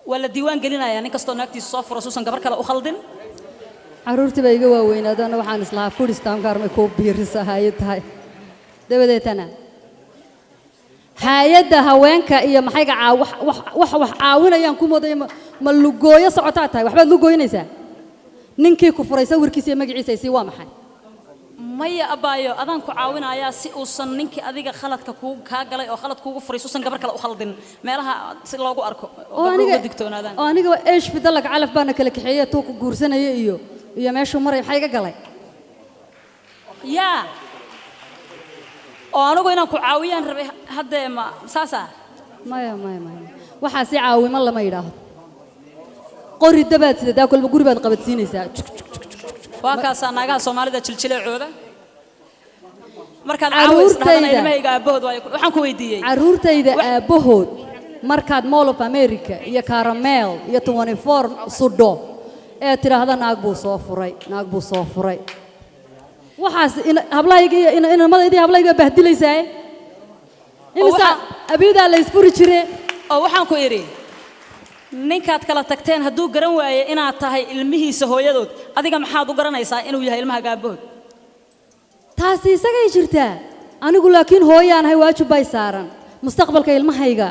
wala diiwaan gelinayaa nin kastoo naagtiisa soo furo suusan gabar kale u khaldin caruurtii bay iga waaweynaadaan waxaan islahaa food stamp gaarmay ku biirisa hay'ad tahay dabadeetana hay'adda haweenka iyo maxayga wax caawinayaan ku mooday ma lugooyo socotaa tahay waxbaad lugooynaysaa ninkii ku furay sawirkiisa iyo magaciisa si waa maxay maya abaayo adaan ku caawinayaa si uusan ninkii adiga khaladka ka galay oo khalad kuugu furay suusan gabar kale u khaldin meelaha si loogu arko oo aniga digtoonaadaan oo aniga eesh fidalag calaf baana kala kaxeeyay tuu ku guursanaya iyo meeshuu maray maxay iga galay yaa oo anigu inaan ku caawiyaan rabay hadda ma saasa maya waxa si caawimo lama yiraahdo qori dabaad sida kulba guri baad qabadsiinaysaa waa kaas naagaha Soomaalida jiljileecooda markaad caawinaysaan ilmahayga aabahood waxaan ku weydiiyay caruurtayda aabahood markaad Mall of America iyo Caramel iyo 24 sudo ee tiraahdo naag buu soo furay waxaas hablayga in madaydi hablayga bahdilaysaa imisa abiyada la isfuri jire oo waxaan ku iri ninkaad kala tagteen hadduu garan waayo inaad tahay ilmihiisa hooyadood adiga maxaad u garanaysaa inuu yahay ilmaha gaabood taasi isagay jirtaa anigu laakiin hooyaan hay waajib bay saaran mustaqbalka ilmahayga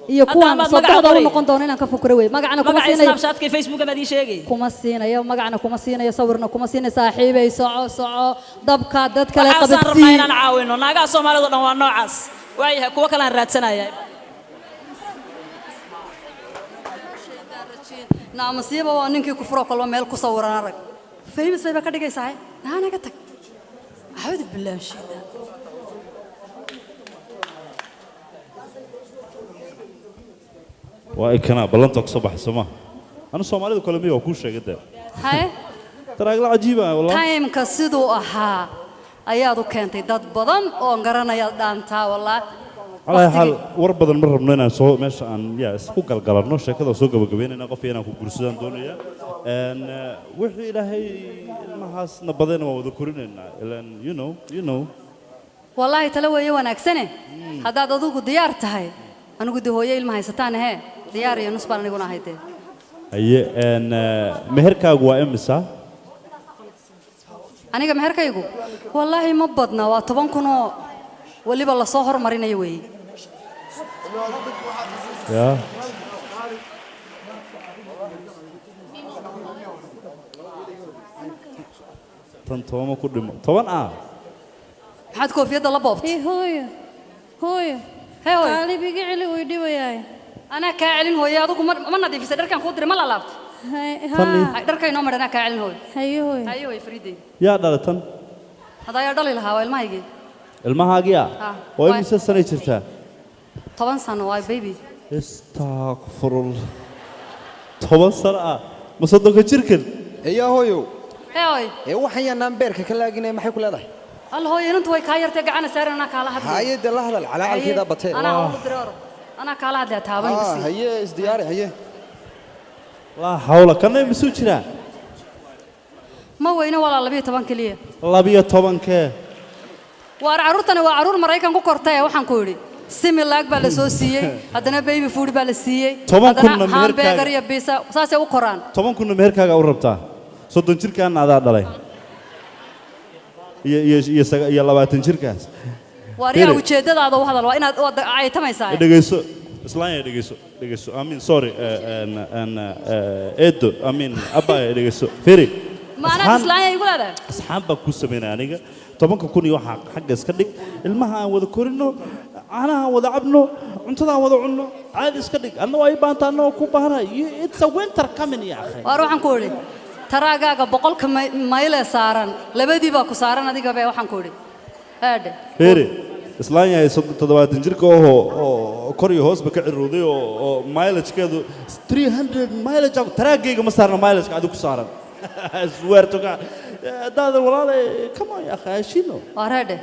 iyo kuwan sababta u noqon doona inaan ka fakaro way magacana kuma siinayo snapchat-ka facebook-ga ma sheegay kuma siinayo magacana kuma siinayo sawirna kuma siinayo saaxiibay soco dabka dad kale qabadsi inaan caawino naagaha Soomaalidu dhan waa noocaas waayahay kuwa kale aan raadsanaya naamasiiba waa ninkii ku furo kalba meel ku sawiran arag famous bay ka dhigaysaa naanaga tag أعوذ بالله من الشيطان وأنا بلنتك صباح السماء أنا Soomaalidu kale miyaa ku sheegay هاي taraag la cajiib ah wallahi time ka sidoo ahaa ayaad u keentay dad badan oo garanaya dhaantaa wallahi على حال وربنا مرة مننا سو مش عن يا اسكو قلقلنا شكله سوق بجبيننا قفينا كوكرسان دنيا and وحي لهي المحاس نبضنا وذكرنا لأن you know والله تلوي وناكسنه هذا ضدوك ديار تهاي أنا قد هو يل ما هي ستان هي ديار ينصب على نقولنا هيته أيه and مهرك أقوى إمسا أنا كمهرك يقول والله ما بدنا وطبعا كنا واللي بالله صهر مرينا يوي يا تنتوما كل طبعا حد كوفية الله بابت هي هوي قالي بيجي علي ويدي وياي أنا كاعلن هوي هذا ما ندي في سدر كان خضر ما لعبت ها در كاي نومر أنا كاعلن هوي هي هوي فريدي يا دارتن هذا يا دليل هوا ما يجي المهاجية وين سنة جرتها طبعا سنة واي بيبي استغفر الله طبعا سنة مصدق الشركة يا هويو هاي وحيا نمبرك كلا جينا ما حيكون هذا الله هو ينتو هاي كاير تجعنا سعرنا كلا هذا هاي ده الله على كذا بطيء أنا أقول درار أنا كلا هذا تابع بس هي ازدياري هي لا حول كنا مسوتشنا ما وينه ولا لبيه طبعا كليه labiyo tobankee waar carruurtani waa carruur maraykan ku kortay waxaan ku yidhi similaag baa la soo siiyey haddana baby food baa la siiyey haddana hamburger iyo pizza saasay u koraan 10 kun meherkaaga u rabtaa 30 jirkaan adaa dhalay iyo 20 jirkaas waariya ujeedadaada u hadal waa inaad ay tamaysaa dhageyso islaanya dhageyso I mean sorry edo I mean abba dhageyso firi maana islaanya igu leedahay asxaab baa ku sameynaa aniga 10 kun iyo waxa xagga iska dhig ilmaha aan wada korino caanaha wada cabno cuntada aan wada cunno caadi iska dhig anna way baantaano ku baahnaa it's a winter coming ya akhay waar waxaan ku yiri taraagaaga 100 mayl saaran labadii baa ku saaran adiga baa waxaan ku yiri aad firi islaanya ay 70 jirka oo kor iyo hoos ba ka cirooday oo mileage-keedu 300 mileage taraagayga ma saarna mileage-ka adigu saaran swear to God daad walaale kama ya khashino warade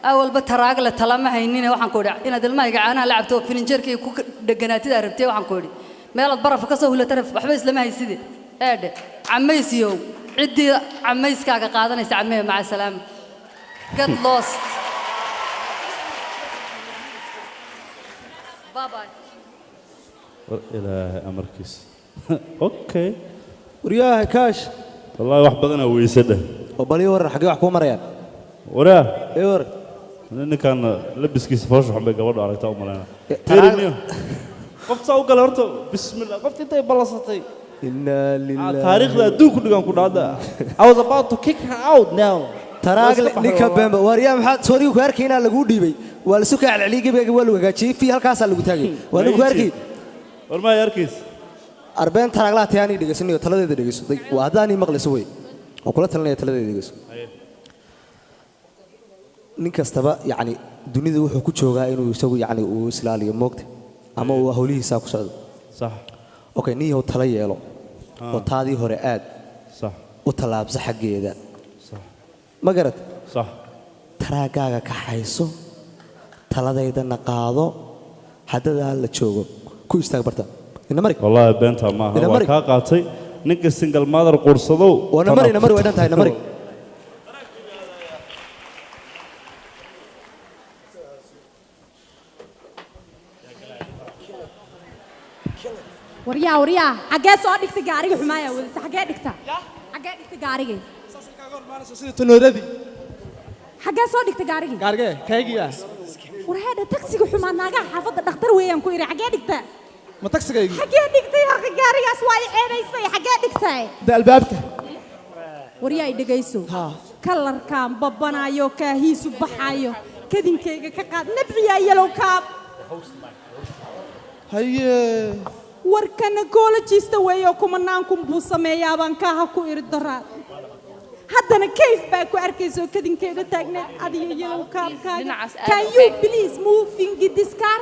awalba taraag la talama haynina waxaan ku yiri inaad ilmahayga caanaha la cabto filinjeerkii ku dhaganaatida rabtay waxaan ku yiri meelad baraf ka soo hulata waxba islama hayside aad camaysiyo cidii camayskaaga qaadanaysa camee maca salaam get lost bye bye ilaahay amarkiis okay ورياه كاش والله wax badan oo weysada oo bali warar xagee wax ku marayaan waraa war ninkan labiskiisa foosh xun bay gabadhu aragtaa u maleena tiriniyo qofta u gal horto bismillah qofta intay balasatay inna lillahi taariikhda adduunku dhigan ku dhacda I was about to kick her out now taraag ninka bamba wariyaa maxaa soorigu ku arkayna lagu dhiibay waa la soo kacay caligiiga waa lagu hagaajiyay fi halkaas lagu taagay waa lagu arkay warma yarkiis arbeen taraagla taani dhigasanayo taladeeda dhigaso waa hadaan ii maqlayso way oo kula talanaya taladeeda dhigaso nin kastaba yaani dunida wuxuu ku joogaa inuu isagu yaani uu islaaliyo moogta ama uu hawlihiisa ku socdo sax okay niyo tala yeelo oo taadii hore aad sax u talaabsa xageeda sax ma garad sax taraagaaga ka hayso taladeedana qaado haddana la joogo ku istaag barta والله بنتها ما هو كاقاتي نك سنجل مادر قرصدو وانا مري وين انت مري وريا حاجه سoo dhigta gaariga xumaaya wadta xagee dhigta gaariga sida tanooradi xagee soo dhigta gaariga kaygiya warheeda taksiga xumaa naaga xaafada dhakhtar weeyaan ku iri xagee dhigta ma tagsigaygi xagee dhigtay halka gaarigaas waa ceebaysay xagee dhigtay albaabka wariyaa dhageyso kalarkaan babanayo kaahiisu baxayo kadinkeyga ka qaad nabciya yellow kaab haye warkana goolajista weeyo kumanaan kun buu sameeyaa baan kaaha ku iri daraa haddana kayf baa ku arkayso kadinkeyga taagneed adiga yellow kaabkaaga can you please move in this car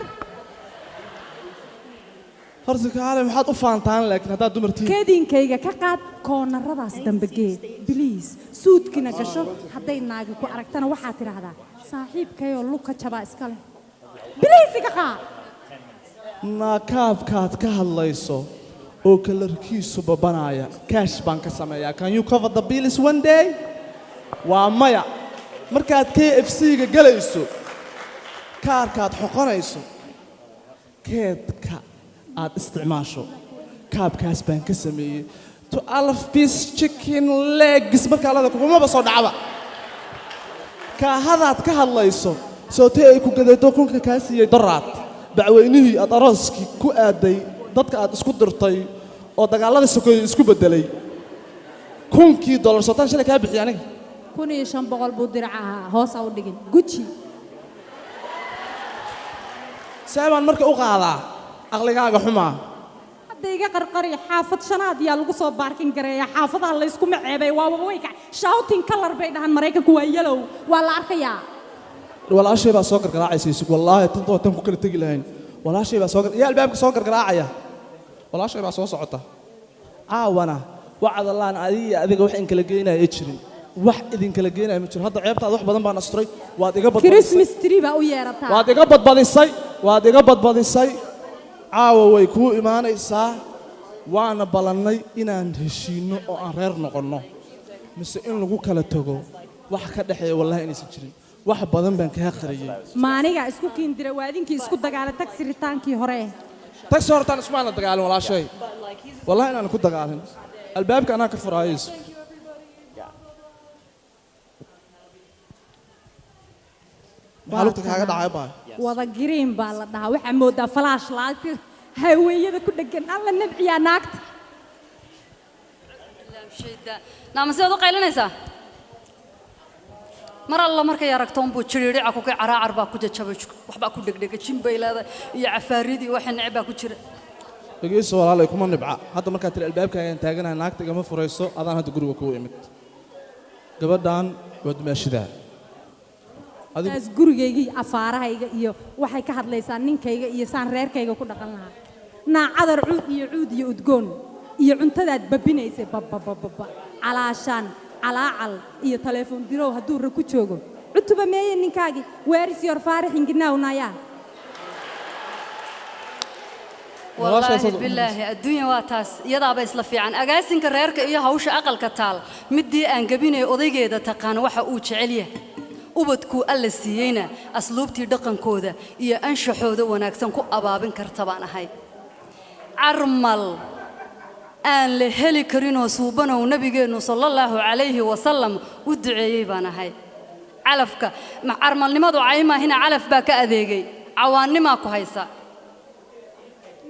horta kaale maxaad u faantaan laakiin haddaad dumartiin kadinkayga ka qaad koonaradaas dambe geed biliis suudkina gasho hadday naagi ku aragtana waxaad tidhaahdaa saaxiibkayoo luka jabaa iska leh biliisi ka qaad naakaabkaad ka hadlayso oo kalarkiisu babanaya kaash baan ka sameeyaa can you cover the bills one day waa maya markaad KFC-ga galayso kaarkaad xoqonayso keedka aad isticmaasho kaabkaas baan ka sameeyay to 12 piece chicken legs marka la kuma ba soo dhacba ka hadaad ka hadlayso soo tii ay ku gadaydo kunka ka siiyay daraad dacweynihii aad arooski ku aaday dadka aad isku dirtay oo dagaalada sokoy isku bedelay $1,000 sootan shalay ka bixiyay aniga 1500 buu diracaha hoos u dhigin Gucci saaban marka u qaadaa aqligaaga xumaa hadayga qarqari xaafad shanaad yaa lagu soo baarkin gareeya xaafadaha la isku maceebay waa way ka shouting color bay dhahan Mareykanku waa yellow waa la arkayaa walaashay baa soo gargaraacaysa wallahi tan ku kala tagi lahayn walaashay baa soo yaa albaabka soo gargaraacaya walaashay baa soo socota aawana wacad Allah adiga wax in kala geenay jirin wax idin kala geenay ma jiro hadda ceebtaad wax badan baan asturay waad iga badbadisay Christmas tree baa u yeerataa waad iga badbadisay caawa way ku imaanaysaa waana balannay inaan heshiino oo aan reer noqonno mise in lagu kala tago wax ka dhaxeeya wallahi inaysan jirin wax badan baan kaga qariyay maaniga isku kiindira waadinkii isku dagaalay taxi ritaankii hore taxi hortaan ismaan la dagaalin walaashay wallahi inaan ku dagaalin albaabka anaa ka furaayayso maaluqta kaaga dhacay baa wada green baa la dhahaa waxa moodaa flash light haweeyada ku dhagan alla nabciya naagta naamasiyaad u qaylinaysaa mar alla markay aragtoon buu jiriirica ku kay caraacar baa ku jajabay waxbaa ku dhegdhega jimbaylaada iyo cafaaridii waxa necib baa ku jira dhageyso walaalay kuma nibca hadda markaad tiri albaabkaagaan taaganahay naagta igama furayso adaan hadda guriga kuu imid gabadhan waa dumaashidaa taas gurigayga iyo afaarahayga iyo waxay ka hadlaysaa ninkayga iyo saan reerkayga ku dhaqan lahaa naacadar cuud iyo udgoon iyo cuntadaad babinaysay bababababa calaashaan calaacal iyo telefoon dirow hadduu ra ku joogo cutuba meeye ninkaagii weeris yor faarixin ginaawnaya wallaahi bilaahi adduunya waa taas iyadaaba isla fiican agaasinka reerka iyo hawsha aqalka taal midii aan gabinay odaygeeda taqaan waxa uu jecel yahay ubadku alla siiyeyna asluubtii dhaqankooda iyo anshaxooda wanaagsan ku abaabin karta baan ahay carmal aan la heli karinoo suubanow nabigeennu sallallahu calayhi wasallam u duceeyey baan ahay calafka carmalnimadu caymahina calaf baa ka adeegay cawaannimaa ku haysa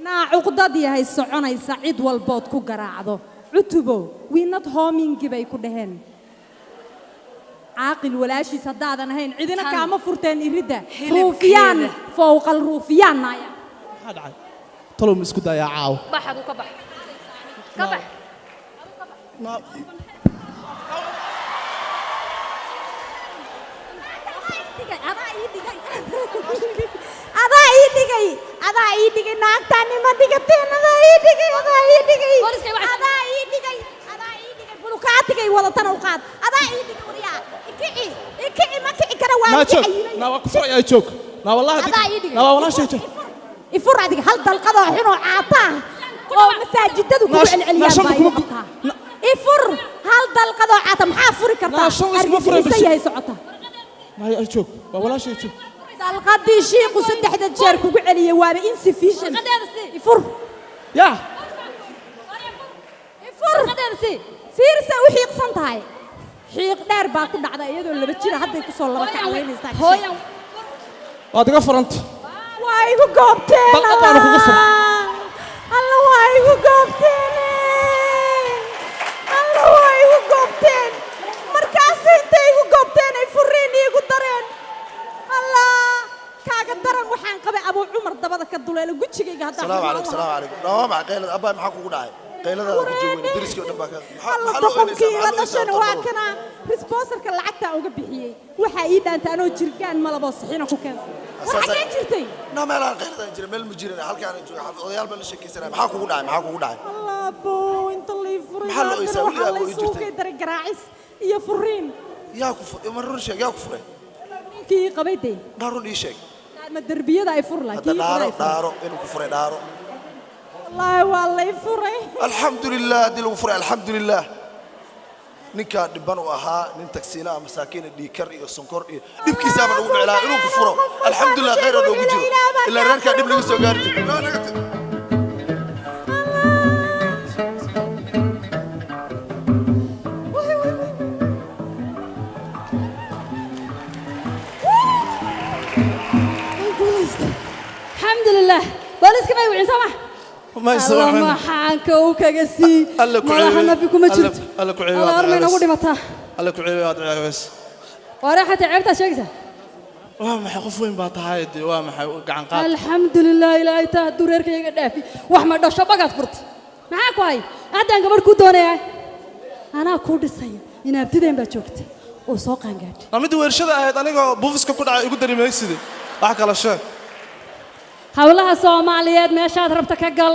naa cuqdad yahay soconaysa cid walbood ku garaacdo cutubow wiinad hoomingi bay ku dhaheen عاقل ولا شيء صدقنا هين عندنا كام فرتين يريده روفيان فوق الروفيان نايا هذا عاد طلوا مسكودا يا عاو بحر وكبح كبح ما هذا يديك ناك تاني ما ديكتين هذا يديك بلوكاتك ولا تنوقات هذا يديك وريا إكي ما كي كنا واجي نا كفر يا شوك نا والله نا والله شيء يفر عندك هل القضاء حنو عطاه مساجد تدو كل العليا يفر هل القضاء عطاه محافر كرتا أرجع هي سعطة ما هي شوك والله شيء شوك القضي شيء قصد حدا تشارك وعليا وابا insufficient يفر يا يفر فيرسا وحيق صنتهاي حيق دار باكو دعدا يدو اللي بتشيل حد يكسر لبا كعلين يستاهل هويا واتقفر انت وايغو قوبتين بل أنا كقفر الله وايغو قوبتين الله وايغو قوبتين مركز انت يغو قوبتين يفرين يغو درين الله كاغا درن waxaan qabay Abu Umar dabada ka duleelo gujigayga hadda Salaam alaykum no ma qeylad abaa maxaa kugu dhacay qeylada ku joogay diriski oo dhan baa ka maxaa la dhashan waa kana responserka lacagta uga bixiyay waxa ii dhaanta anoo jirgaan malabo saxina ku keen waxa jirtay no meel aan qeylada jiray meel ma jirin halkaan jooga odayaal baa la sheekaysanay maxaa kugu dhacay Allah boo inta lii furay maxaa loo isaa waligaa oo jirtay dar garaacis iyo furiin yaa ku marun sheeg yaa ku furay kii qabayday darun ii sheeg ma darbiyada ay fur laakiin daaro inuu ku furay daaro والله والله فري الحمد لله دي لو فري الحمد لله ninka dhiban u ahaa nin taksiina ama masaakiin dhiikar iyo sonkor iyo dibkiisa baan ugu dhiclaa inuu ku furo alxamdulillah khayr oo ugu jiro ila reerka dib laga soo gaarto الحمد لله بوليس كما يوعين سمح ما يسوي ما حانك وكجسي ما حنا فيكم مجرد الله كعيب الله أرمي نقول متى الله كعيب بس وراحت عبتها شقزة وما حقفين بطاعي وما حقعن قاد الحمد لله إلهي تهدور كي قدافي وأحمد ده شبكة فرت معاك واي هذا أنك بركود وانا أنا كود السيد إن أبتدين بتشوفت وساق عنقد أنا مدي ورشة هذا أنا بوفيسك كود يقدر يمسدي أحكي على شيء hawlaha Soomaaliyeed meeshaad rabta ka gal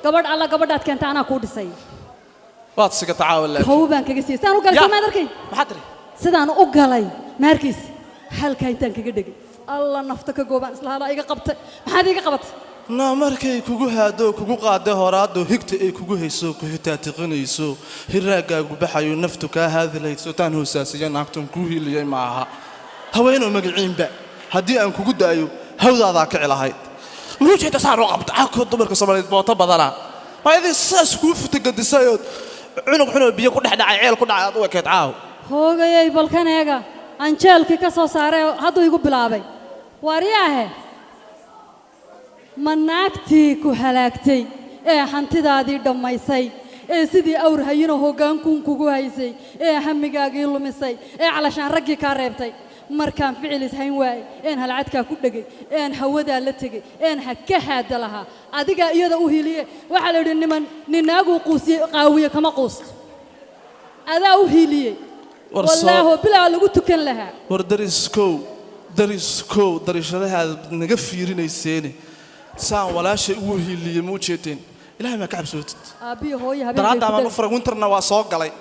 gabadh alla gabadhaad keenta ana ku dhisay waad siga tacaawul leh hawbaan kaga siisay aan u galay ma arkay maxaa tiri sidaan u galay markiis halka intaan kaga dhigay alla nafta ka goobaan isla hala iga qabtay maxaad iga qabatay na markay kugu haado kugu qaade horaado higta ay kugu hayso ku hitaatiqinayso hiraagaagu baxayo naftu ka haadilayso taan hoosaasiya naagtan ku hiiliyay maaha haweenoo magaciinba haddii aan kugu daayo hawdaadaa kici lahayd muujida saaro qabta ako dumarka Soomaaliyeed boota badana waayadii saas ku futagadisayood cunug xunoo biyo ku dhex dhacay ceel ku dhacay aad u ekeed caaw hoogayay balkaneega anjeelkii ka soo saaray hadduu igu bilaabay waariyaahe ma naagtii ku halaagtay ee hantidaadii dhammaysay ee sidii awr hayino hoggaankuun kugu haysay ee hamigaagii lumisay ee calashaan raggii kaa reebtay markaan ficilis hayn waayey een halcadkaa ku dhegay een hawadaa la tegey een ha ka haada lahaa adigaa iyada u hiliye waxaa la yidhi ninnaaguu quusiye qaawiye kama quusto adaa u hiliyey wallaaho bilaa lagu tukan lahaa war dariskow darishadahaad naga fiirinayseene saan walaashay ugu hiiliyey ma u jeedeen ilaahay ma ka cabsootid aabbiyo hooyo daraadda ama fara winterna waa soo galay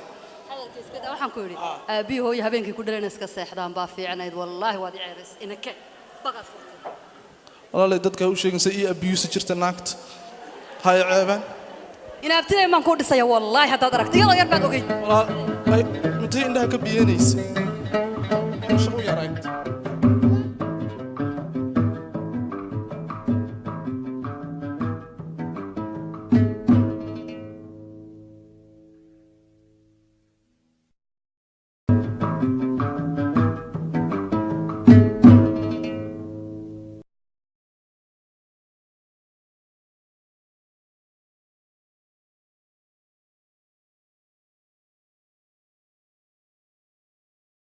waxaan ku yidhi aabbiyo hooyo habeenkii ku dhalayna iska seexdaan baa fiicnayd wallaahi waad i ceebays inake baqaad furtay walaalay dadka u sheegaysa ii abiyuusi jirta naagta hay ceebaan inaabtiday maan ku dhisaya wallaahi haddaad aragtay iyadoo yar baad ogeyd walaal hay intay indhaha ka biyeynaysa shaqo yaray